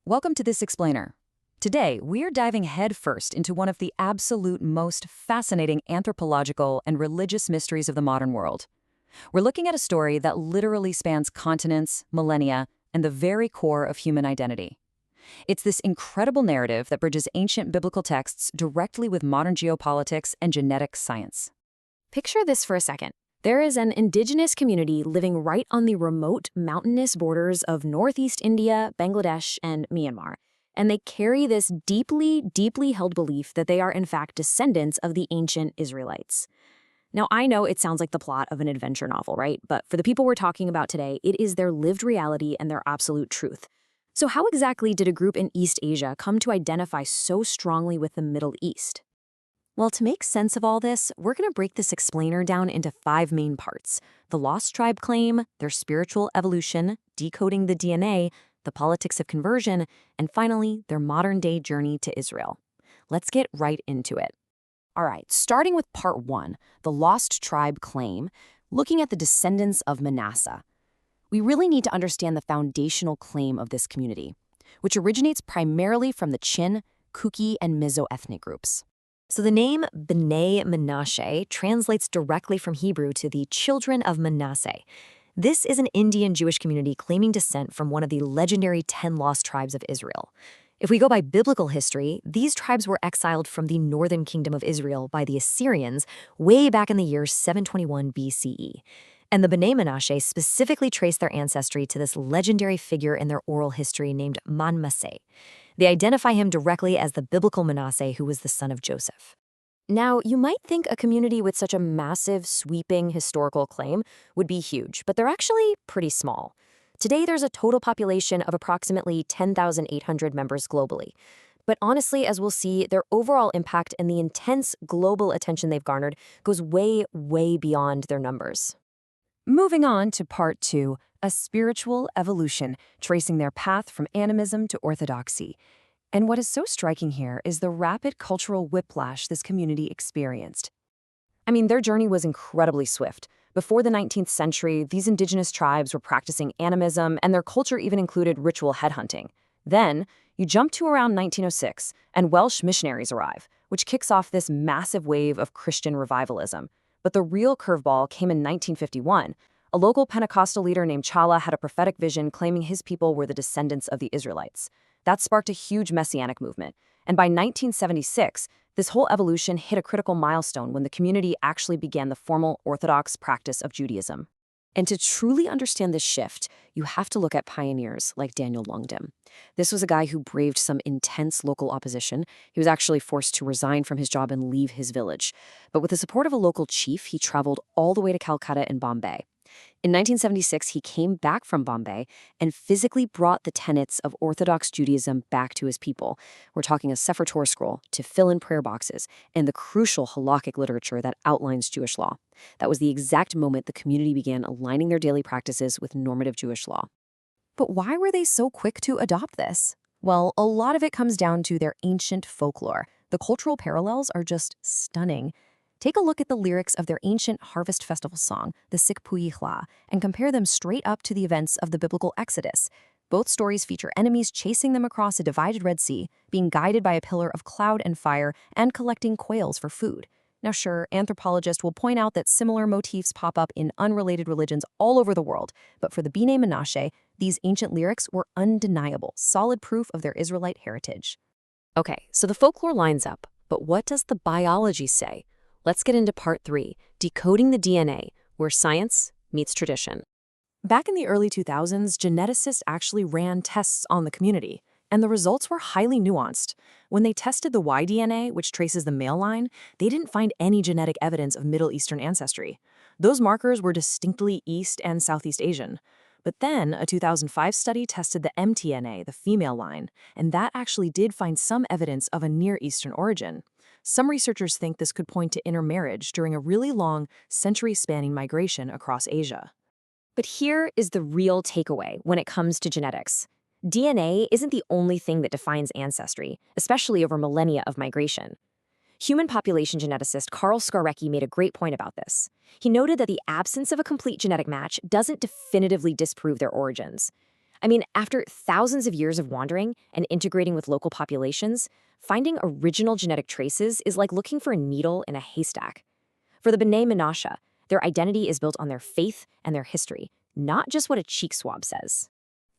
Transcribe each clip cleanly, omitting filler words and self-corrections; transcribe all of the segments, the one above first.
Welcome to This Explainer. Today, we're diving headfirst into one of the absolute most fascinating anthropological and religious mysteries of the modern world. We're looking at a story that literally spans continents, millennia, and the very core of human identity. It's this incredible narrative that bridges ancient biblical texts directly with modern geopolitics and genetic science. Picture this for a second. There is an indigenous community living right on the remote mountainous borders of northeast India, Bangladesh, and Myanmar. And they carry this deeply, deeply held belief that they are in fact descendants of the ancient Israelites. Now, I know it sounds like the plot of an adventure novel, right? But for the people we're talking about today, it is their lived reality and their absolute truth. So how exactly did a group in East Asia come to identify so strongly with the Middle East? Well, to make sense of all this, we're going to break this explainer down into 5 main parts: the lost tribe claim, their spiritual evolution, decoding the DNA, the politics of conversion, and finally, their modern-day journey to Israel. Let's get right into it. All right, starting with part 1, the lost tribe claim, looking at the descendants of Manasseh. We really need to understand the foundational claim of this community, which originates primarily from the Chin, Kuki, and Mizo ethnic groups. So the name B'nai Menashe translates directly from Hebrew to the children of Manasseh. This is an Indian Jewish community claiming descent from one of the legendary 10 lost tribes of Israel. If we go by biblical history, these tribes were exiled from the northern kingdom of Israel by the Assyrians way back in the year 721 BCE. And the B'nai Menashe specifically trace their ancestry to this legendary figure in their oral history named Manmaseh. They identify him directly as the biblical Manasseh, who was the son of Joseph. Now, you might think a community with such a massive, sweeping historical claim would be huge, but they're actually pretty small. Today, there's a total population of approximately 10,800 members globally. But honestly, as we'll see, their overall impact and the intense global attention they've garnered goes way, way beyond their numbers. Moving on to part 2, a spiritual evolution, tracing their path from animism to orthodoxy. And what is so striking here is the rapid cultural whiplash this community experienced. I mean, their journey was incredibly swift. Before the 19th century, these indigenous tribes were practicing animism, and their culture even included ritual headhunting. Then, you jump to around 1906, and Welsh missionaries arrive, which kicks off this massive wave of Christian revivalism. But the real curveball came in 1951. A local Pentecostal leader named Chala had a prophetic vision claiming his people were the descendants of the Israelites. That sparked a huge messianic movement. And by 1976, this whole evolution hit a critical milestone when the community actually began the formal Orthodox practice of Judaism. And to truly understand this shift, you have to look at pioneers like Daniel Longdim. This was a guy who braved some intense local opposition. He was actually forced to resign from his job and leave his village. But with the support of a local chief, he traveled all the way to Calcutta and Bombay. In 1976, he came back from Bombay and physically brought the tenets of Orthodox Judaism back to his people. We're talking a Sefer Torah scroll to fill in prayer boxes and the crucial halakhic literature that outlines Jewish law. That was the exact moment the community began aligning their daily practices with normative Jewish law. But why were they so quick to adopt this? Well, a lot of it comes down to their ancient folklore. The cultural parallels are just stunning. Take a look at the lyrics of their ancient harvest festival song, the Sikpuyichla, and compare them straight up to the events of the biblical Exodus. Both stories feature enemies chasing them across a divided Red Sea, being guided by a pillar of cloud and fire, and collecting quails for food. Now sure, anthropologists will point out that similar motifs pop up in unrelated religions all over the world, but for the B'nai Menashe, these ancient lyrics were undeniable, solid proof of their Israelite heritage. Okay, so the folklore lines up, but what does the biology say? Let's get into part 3, decoding the DNA, where science meets tradition. Back in the early 2000s, geneticists actually ran tests on the community, and the results were highly nuanced. When they tested the Y-DNA, which traces the male line, they didn't find any genetic evidence of Middle Eastern ancestry. Those markers were distinctly East and Southeast Asian. But then, a 2005 study tested the mTNA, the female line, and that actually did find some evidence of a Near Eastern origin. Some researchers think this could point to intermarriage during a really long, century-spanning migration across Asia. But here is the real takeaway when it comes to genetics. DNA isn't the only thing that defines ancestry, especially over millennia of migration. Human population geneticist Carl Skarecki made a great point about this. He noted that the absence of a complete genetic match doesn't definitively disprove their origins. I mean, after thousands of years of wandering and integrating with local populations, finding original genetic traces is like looking for a needle in a haystack. For the B'nai Menashe, their identity is built on their faith and their history, not just what a cheek swab says.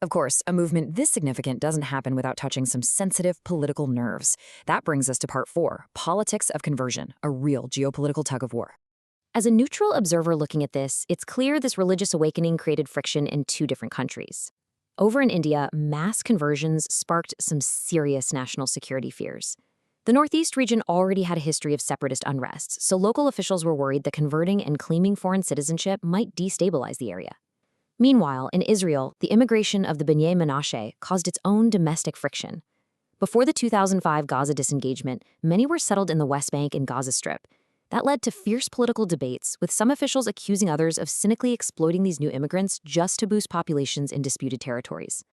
Of course, a movement this significant doesn't happen without touching some sensitive political nerves. That brings us to part 4, politics of conversion, a real geopolitical tug-of-war. As a neutral observer looking at this, it's clear this religious awakening created friction in 2 different countries. Over in India, mass conversions sparked some serious national security fears. The Northeast region already had a history of separatist unrest, so local officials were worried that converting and claiming foreign citizenship might destabilize the area. Meanwhile, in Israel, the immigration of the B'nai Menashe caused its own domestic friction. Before the 2005 Gaza disengagement, many were settled in the West Bank and Gaza Strip. That led to fierce political debates, with some officials accusing others of cynically exploiting these new immigrants just to boost populations in disputed territories.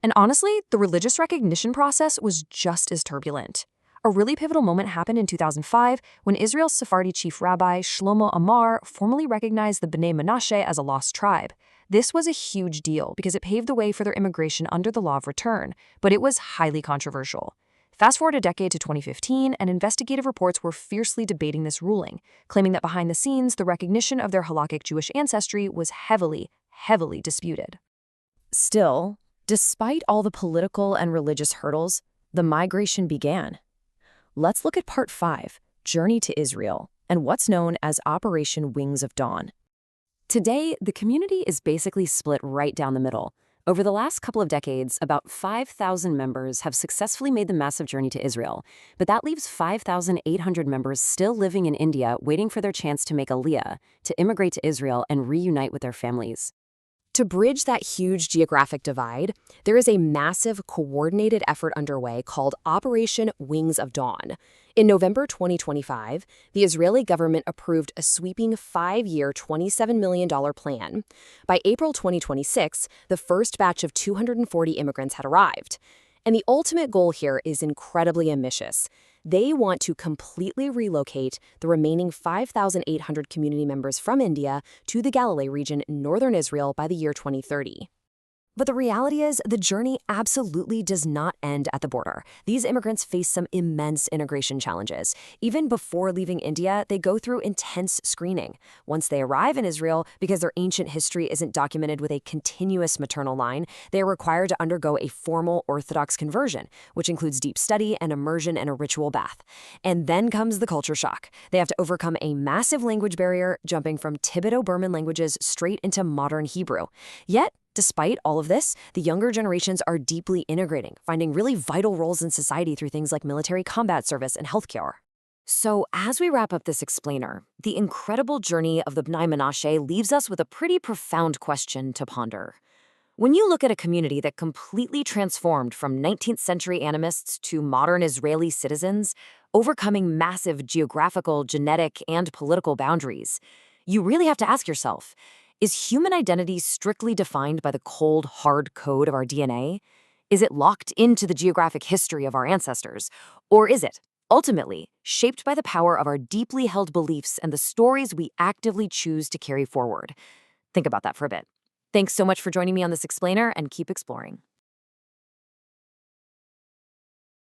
And honestly, the religious recognition process was just as turbulent. A really pivotal moment happened in 2005 when Israel's Sephardi chief rabbi Shlomo Amar formally recognized the B'nai Menashe as a lost tribe. This was a huge deal because it paved the way for their immigration under the law of return, but it was highly controversial. Fast forward a decade to 2015, and investigative reports were fiercely debating this ruling, claiming that behind the scenes, the recognition of their halakhic Jewish ancestry was heavily disputed. Still, despite all the political and religious hurdles, the migration began. Let's look at part 5, Journey to Israel, and what's known as Operation Wings of Dawn. Today, the community is basically split right down the middle. Over the last couple of decades, about 5,000 members have successfully made the massive journey to Israel, but that leaves 5,800 members still living in India waiting for their chance to make Aliyah, to immigrate to Israel and reunite with their families. To bridge that huge geographic divide, there is a massive coordinated effort underway called Operation Wings of Dawn. In November 2025, the Israeli government approved a sweeping 5-year, $27 million plan. By April 2026, the first batch of 240 immigrants had arrived. And the ultimate goal here is incredibly ambitious. They want to completely relocate the remaining 5,800 community members from India to the Galilee region in northern Israel by the year 2030. But the reality is, the journey absolutely does not end at the border. These immigrants face some immense integration challenges. Even before leaving India, they go through intense screening. Once they arrive in Israel, because their ancient history isn't documented with a continuous maternal line, they are required to undergo a formal Orthodox conversion, which includes deep study and immersion and a ritual bath. And then comes the culture shock. They have to overcome a massive language barrier, jumping from Tibeto-Burman languages straight into modern Hebrew. Yet, despite all of this, the younger generations are deeply integrating, finding really vital roles in society through things like military combat service and healthcare. So, as we wrap up this explainer, the incredible journey of the B'nai Menashe leaves us with a pretty profound question to ponder. When you look at a community that completely transformed from 19th century animists to modern Israeli citizens, overcoming massive geographical, genetic, and political boundaries, you really have to ask yourself, is human identity strictly defined by the cold, hard code of our DNA? Is it locked into the geographic history of our ancestors? Or is it, ultimately, shaped by the power of our deeply held beliefs and the stories we actively choose to carry forward? Think about that for a bit. Thanks so much for joining me on this explainer, and keep exploring.